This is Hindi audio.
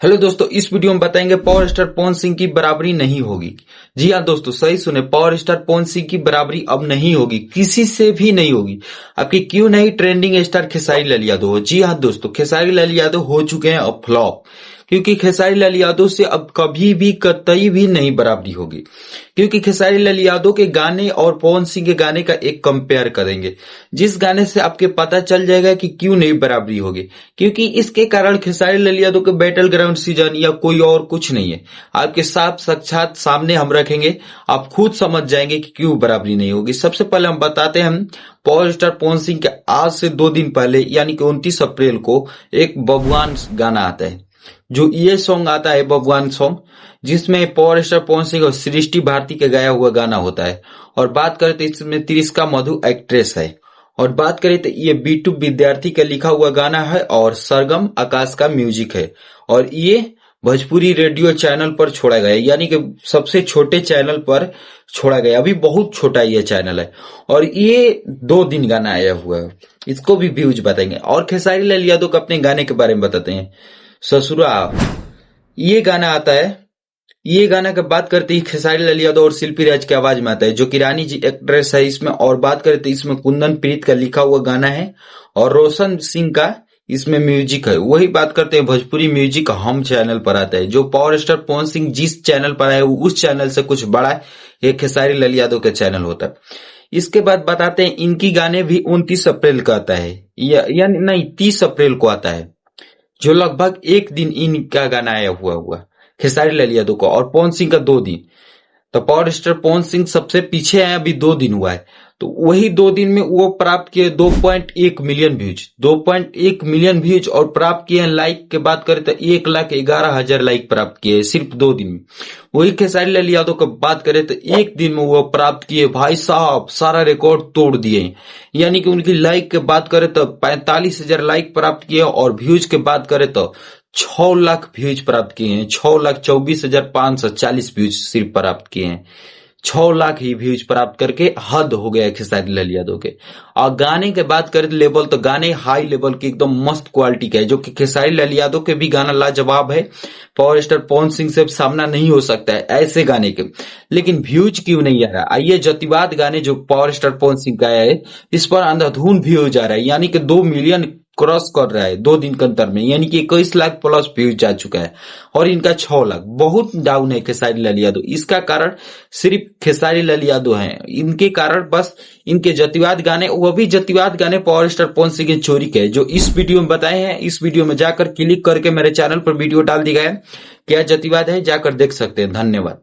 हेलो दोस्तों, इस वीडियो में बताएंगे पावर स्टार पवन सिंह की बराबरी नहीं होगी। जी हाँ दोस्तों, सही सुने, पावर स्टार पवन सिंह की बराबरी अब नहीं होगी, किसी से भी नहीं होगी। आपकी क्यों नहीं, ट्रेंडिंग स्टार खेसारी लाल यादव हो। जी हाँ दोस्तों, खेसारी लाल यादव हो चुके हैं अब फ्लॉप, क्योंकि खेसारी लाल यादव से अब कभी भी कतई भी नहीं बराबरी होगी। क्योंकि खेसारी लाल यादव के गाने और पवन सिंह के गाने का एक कंपेयर करेंगे, जिस गाने से आपके पता चल जाएगा कि क्यों नहीं बराबरी होगी। क्योंकि इसके कारण खेसारी लाल यादव के बैटल ग्राउंड सीजन या कोई और कुछ नहीं है, आपके साथ साक्षात सामने हम रखेंगे, आप खुद समझ जाएंगे कि क्यों बराबरी नहीं होगी। सबसे पहले हम बताते हैं, पावर स्टार पवन सिंह के आज से 2 दिन पहले यानी कि 29 अप्रैल को एक बबुआन गाना आता है, जो ये सॉन्ग आता है बबुआन सॉन्ग, जिसमें पावर स्टार पवन सिंह और सृष्टि भारती का गाया हुआ गाना होता है। और बात करें तो इसमें तिरिस्का मधु एक्ट्रेस है। और बात करें तो ये बीटू विद्यार्थी का लिखा हुआ गाना है और सरगम आकाश का म्यूजिक है। और ये भोजपुरी रेडियो चैनल पर छोड़ा गया, यानी कि सबसे छोटे चैनल पर छोड़ा गया, अभी बहुत छोटा ये चैनल है। और ये 2 दिन गाना आया हुआ है, इसको भी व्यूज बताएंगे। और खेसारी लाल यादव को अपने गाने के बारे में बताते हैं। ससुरा ये गाना आता है, ये गाना की बात करते ही खेसारी लाल यादव और शिल्पी राज की आवाज में आता है, जो कि रानी जी एक्ट्रेस है इसमें। और बात करते इसमें कुंदन प्रीत का लिखा हुआ गाना है और रोशन सिंह का इसमें म्यूजिक है। वही बात करते हैं भोजपुरी म्यूजिक हम चैनल पर आता है, जो पावर स्टार पवन सिंह जिस चैनल पर आए उस चैनल से कुछ बड़ा है, ये खेसारी लाल यादव का चैनल होता है। इसके बाद बताते हैं इनकी गाने भी 29 अप्रैल का आता है, या नहीं 30 अप्रैल को आता है, जो लगभग एक दिन इनका गाना आया हुआ खेसारी लाल यादव को, और पवन सिंह का 2 दिन। तो पावर स्टार पवन सिंह सबसे पीछे है, अभी 2 दिन हुआ है। तो वही 2 दिन में वो प्राप्त किए 2.1 मिलियन व्यूज, 2.1 मिलियन व्यूज। और प्राप्त किए लाइक की बात करें तो 1,11,000 लाइक प्राप्त किए सिर्फ 2 दिन में। वही खेसारी लाल यादव की बात करें तो एक दिन में वो प्राप्त किए, भाई साहब सारा रिकॉर्ड तोड़ दिए। यानी कि उनकी लाइक की बात करें तो 45,000 लाइक प्राप्त किए, और व्यूज की बात करें तो 6 लाख व्यूज प्राप्त किए हैं। 6,24,540 व्यूज सिर्फ प्राप्त किए हैं। 6 लाख ही व्यूज प्राप्त करके हद हो गया खेसारी लाल यादव के। और गाने के बात करें लेवल, तो गाने हाई लेवल के एकदम मस्त क्वालिटी का है, जो कि खेसारी लाल यादव के भी गाना लाजवाब है। पावर स्टार पवन सिंह से सामना नहीं हो सकता है ऐसे गाने के। लेकिन व्यूज क्यों नहीं आ रहा? आइए, जतिवाद गाने जो पावर स्टार पवन सिंह गाया है, इस पर अंधाधुन व्यूज आ रहा है, यानी कि 2 मिलियन क्रॉस कर रहा है 2 दिन के अंतर में, यानी कि 21 लाख प्लस व्यूज जा चुका है। और इनका 6 लाख, बहुत डाउन है खेसारी लाल यादव। इसका कारण सिर्फ खेसारी लाल यादव हैं, इनके कारण बस इनके जतिवाद गाने, वो भी जतिवाद गाने पावर स्टार पवन सिंह के चोरी के, जो इस वीडियो में बताए हैं। इस वीडियो में जाकर क्लिक करके मेरे चैनल पर वीडियो डाल दी गया है, क्या जतिवाद है, जाकर देख सकते हैं। धन्यवाद।